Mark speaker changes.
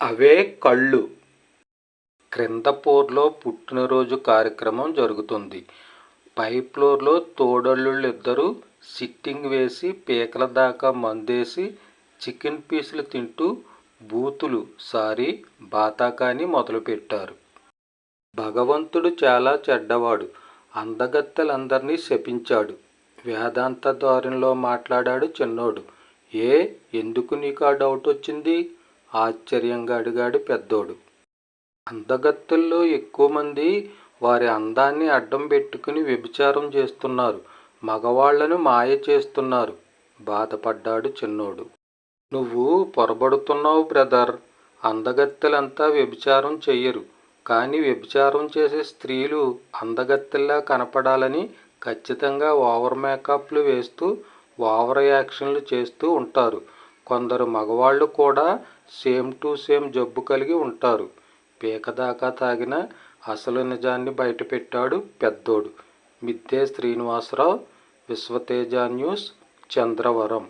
Speaker 1: అవే కళ్ళు. క్రింద ఫ్లోర్లో పుట్టినరోజు కార్యక్రమం జరుగుతుంది. పై ఫ్లోర్లో తోడల్లుళ్ళిద్దరూ సిట్టింగ్ వేసి పీకల దాకా మందేసి చికెన్ పీసులు తింటూ బూతులు బాతాకాని మొదలుపెట్టారు. భగవంతుడు చాలా చెడ్డవాడు, అందగత్తెలందర్నీ శపించాడు. వేదాంత ధోరణిలో మాట్లాడాడు చిన్నోడు. ఎందుకు నీకు ఆ డౌట్ వచ్చింది? ఆశ్చర్యంగా అడిగాడు పెద్దోడు. అందగత్తెల్లో ఎక్కువ మంది వారి అందాన్ని అడ్డం పెట్టుకుని వ్యభిచారం చేస్తున్నారు, మగవాళ్లను మాయ చేస్తున్నారు, బాధపడ్డాడు చిన్నోడు. నువ్వు పొరబడుతున్నావు బ్రదర్. అందగత్తెలంతా వ్యభిచారం చెయ్యరు, కానీ వ్యభిచారం చేసే స్త్రీలు అందగత్తెల్లా కనపడాలని ఖచ్చితంగా ఓవర్ మేకప్లు వేస్తూ ఓవర్ యాక్షన్లు చేస్తూ ఉంటారు. కొందరు మగవాళ్ళు కూడా సేమ్ టు సేమ్ జబ్బు కలిగి ఉంటారు. పీకదాకా తాగిన అసలు నిజాన్ని బయటపెట్టాడు పెద్దోడు. మిద్దె శ్రీనివాసరావు, విశ్వతేజ న్యూస్, చంద్రవరం.